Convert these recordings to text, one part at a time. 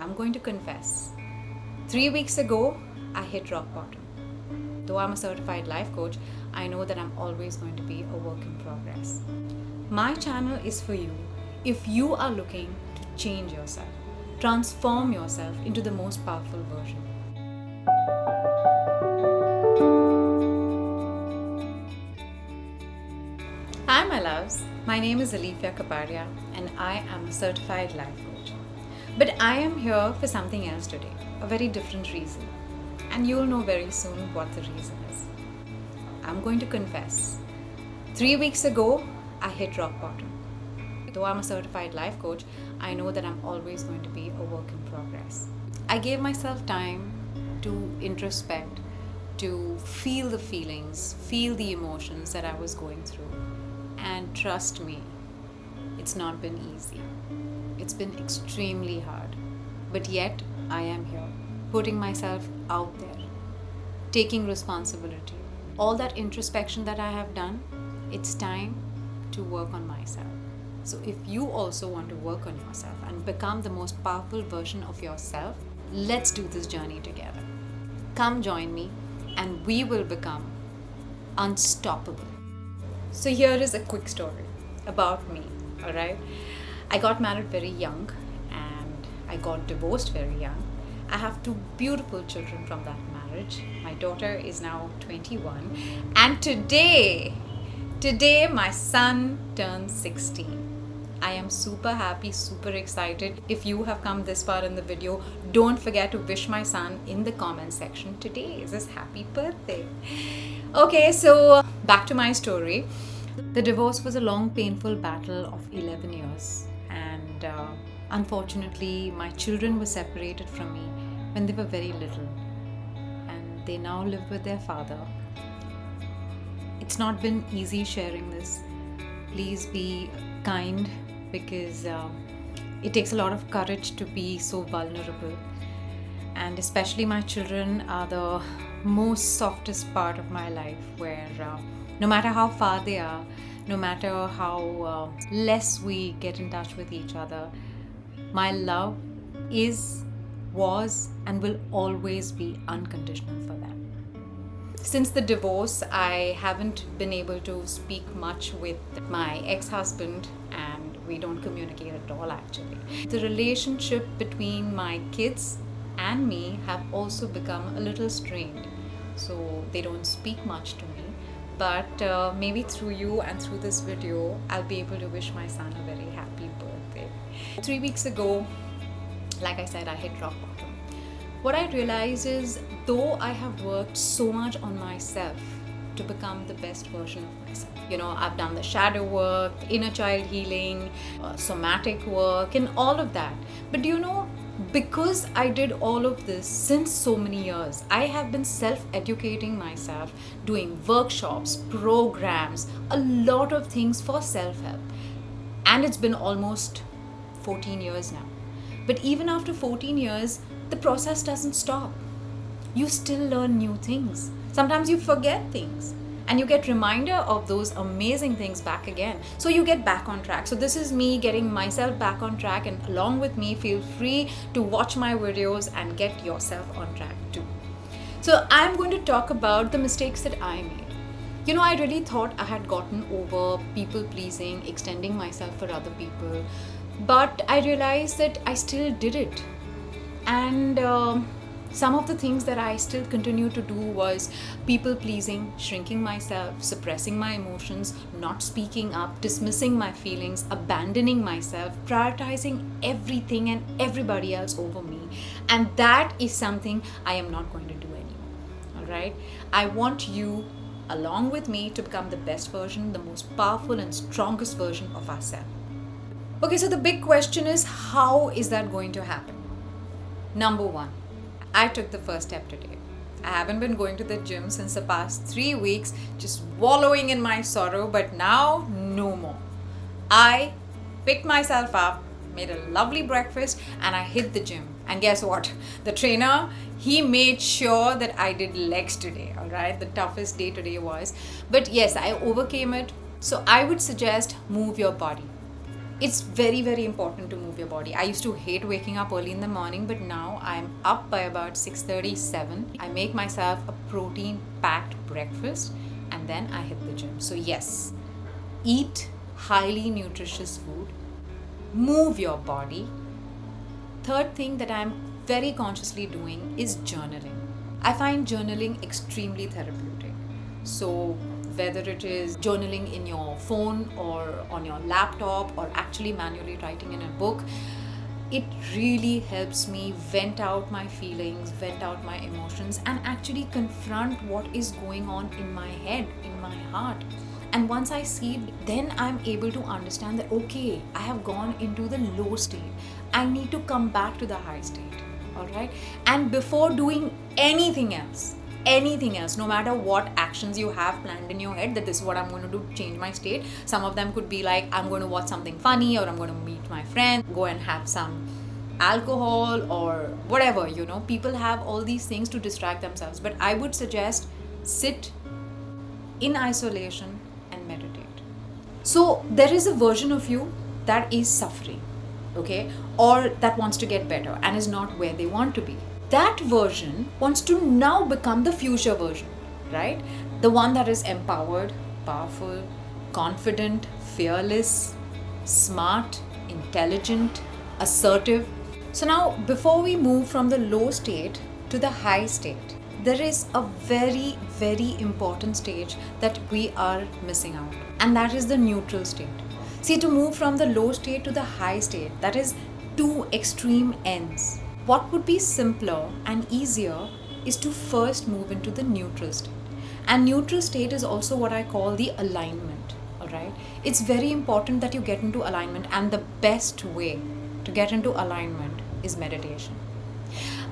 I'm going to confess. 3 weeks ago, I hit rock bottom. Though I'm a certified life coach, I know that I'm always going to be a work in progress. My channel is for you if you are looking to change yourself, transform yourself into the most powerful version. Hi, my loves. My name is Alifia Kapadia, and I am a certified life coach. But I am here for something else today, a very different reason. And you'll know very soon what the reason is. I'm going to confess. 3 weeks ago, I hit rock bottom. Though I'm a certified life coach, I know that I'm always going to be a work in progress. I gave myself time to introspect, to feel the feelings, feel the emotions that I was going through. And trust me, it's not been easy. It's been extremely hard. But yet, I am here, putting myself out there, taking responsibility. All that introspection that I have done, it's time to work on myself. So if you also want to work on yourself and become the most powerful version of yourself, let's do this journey together. Come join me and we will become unstoppable. So here is a quick story about me, alright? I got married very young and I got divorced very young. I have 2 beautiful children from that marriage. My daughter is now 21 and today my son turns 16. I am super happy, super excited. If you have come this far in the video, don't forget to wish my son in the comment section. Today is his happy birthday. Okay, so back to my story. The divorce was a long, painful battle of 11 years. And unfortunately, my children were separated from me when they were very little. And they now live with their father. It's not been easy sharing this. Please be kind because it takes a lot of courage to be so vulnerable. And especially my children are the most softest part of my life where no matter how far they are, no matter how less we get in touch with each other, my love is, was, and will always be unconditional for them. Since the divorce, I haven't been able to speak much with my ex-husband and we don't communicate at all actually. The relationship between my kids and me have also become a little strained. So they don't speak much to me. But maybe through you and through this video, I'll be able to wish my son a very happy birthday. 3 weeks ago, like I said, I hit rock bottom. What I realized is, though I have worked so much on myself to become the best version of myself. You know, I've done the shadow work, inner child healing, somatic work, and all of that. But you know, because I did all of this since so many years, I have been self-educating myself, doing workshops, programs, a lot of things for self-help. And it's been almost 14 years now. But even after 14 years, the process doesn't stop. You still learn new things. Sometimes you forget things and you get reminder of those amazing things back again. So you get back on track. So this is me getting myself back on track, and along with me, feel free to watch my videos and get yourself on track too. So I'm going to talk about the mistakes that I made. You know, I really thought I had gotten over people pleasing, extending myself for other people, but I realized that I still did it. And some of the things that I still continue to do was people pleasing, shrinking myself, suppressing my emotions, not speaking up, dismissing my feelings, abandoning myself, prioritizing everything and everybody else over me. And that is something I am not going to do anymore. All right? I want you along with me to become the best version, the most powerful and strongest version of ourselves. Okay, so the big question is, how is that going to happen? Number 1, I took the first step today. I haven't been going to the gym since the past 3 weeks, just wallowing in my sorrow, but now no more. I picked myself up, made a lovely breakfast, and I hit the gym. And guess what? The trainer, he made sure that I did legs today, all right? The toughest day today was. But yes, I overcame it. So I would suggest move your body. It's very, very important to move your body. I used to hate waking up early in the morning, but now I'm up by about 6:37. I make myself a protein packed breakfast and then I hit the gym. So yes, eat highly nutritious food, move your body. Third thing that I'm very consciously doing is journaling. I find journaling extremely therapeutic. So whether it is journaling in your phone or on your laptop or actually manually writing in a book, it really helps me vent out my feelings, vent out my emotions, and actually confront what is going on in my head, in my heart. And once I see it, then I'm able to understand that, okay, I have gone into the low state. I need to come back to the high state. All right. And before doing anything else, no matter what actions you have planned in your head, that this is what I'm going to do to change my state. Some of them could be like, I'm going to watch something funny, or I'm going to meet my friend, go and have some alcohol or whatever, people have all these things to distract themselves. But I would suggest sit in isolation and meditate. So there is a version of you that is suffering, okay, or that wants to get better and is not where they want to be. That version wants to now become the future version, right? The one that is empowered, powerful, confident, fearless, smart, intelligent, assertive. So now, before we move from the low state to the high state, there is a very, very important stage that we are missing out, and that is the neutral state. See, to move from the low state to the high state, that is two extreme ends. What would be simpler and easier is to first move into the neutral state. And neutral state is also what I call the alignment, all right? It's very important that you get into alignment, and the best way to get into alignment is meditation.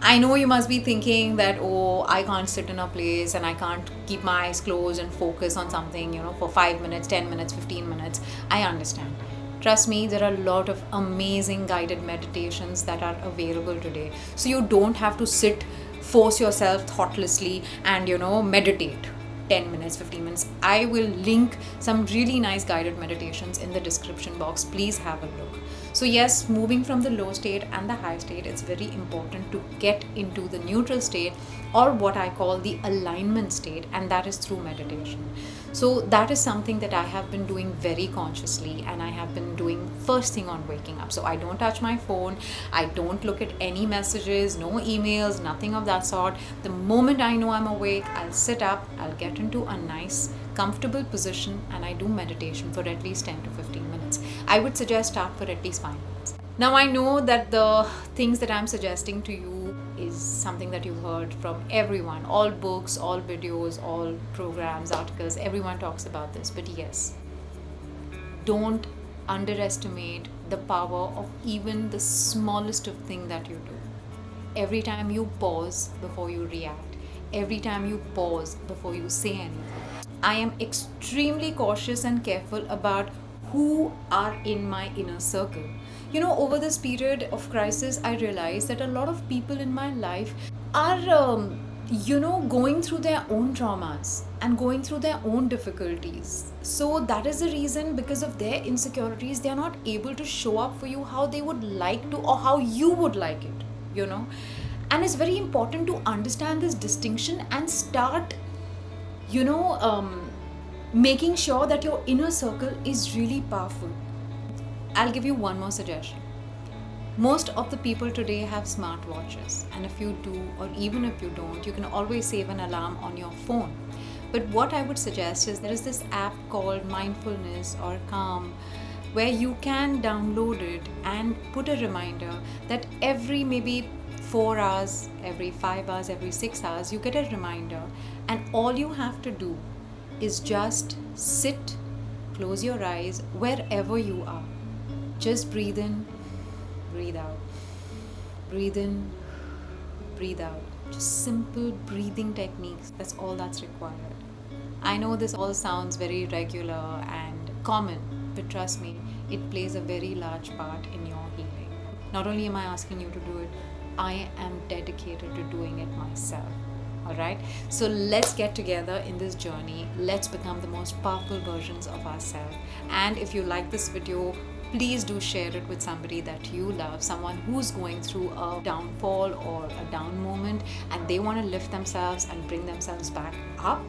I know you must be thinking that, oh, I can't sit in a place and I can't keep my eyes closed and focus on something, for 5 minutes, 10 minutes, 15 minutes. I understand. Trust me, there are a lot of amazing guided meditations that are available today. So you don't have to sit, force yourself thoughtlessly and, meditate 10 minutes, 15 minutes. I will link some really nice guided meditations in the description box. Please have a look. So yes, moving from the low state and the high state, it's very important to get into the neutral state, or what I call the alignment state, and that is through meditation. So that is something that I have been doing very consciously, and I have been doing first thing on waking up. So I don't touch my phone, I don't look at any messages, no emails, nothing of that sort. The moment I know I'm awake, I'll sit up, I'll get into a nice comfortable position, and I do meditation for at least 10 to 15 minutes. I would suggest start for at least 5 minutes. Now I know that the things that I'm suggesting to you is something that you've heard from everyone, all books, all videos, all programs, articles, everyone talks about this. But yes, don't underestimate the power of even the smallest of thing that you do. Every time you pause before you react, every time you pause before you say anything. I am extremely cautious and careful about who are in my inner circle. Over this period of crisis, I realized that a lot of people in my life are, going through their own traumas and going through their own difficulties. So that is the reason, because of their insecurities, they are not able to show up for you how they would like to, or how you would like it, And it's very important to understand this distinction and start, making sure that your inner circle is really powerful. I'll give you one more suggestion. Most of the people today have smartwatches, and if you do, or even if you don't, you can always save an alarm on your phone. But what I would suggest is there is this app called Mindfulness or Calm, where you can download it and put a reminder that every maybe 4 hours, every 5 hours, every 6 hours, you get a reminder, and all you have to do is just sit, close your eyes wherever you are. Just breathe in, breathe out. Breathe in, breathe out. Just simple breathing techniques. That's all that's required. I know this all sounds very regular and common, but trust me, it plays a very large part in your healing. Not only am I asking you to do it, I am dedicated to doing it myself. Alright, so let's get together in this journey. Let's become the most powerful versions of ourselves. And if you like this video, please do share it with somebody that you love, someone who's going through a downfall or a down moment and they want to lift themselves and bring themselves back up.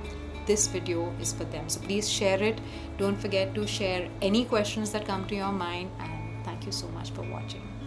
This video is for them. So please share it. Don't forget to share any questions that come to your mind, and thank you so much for watching.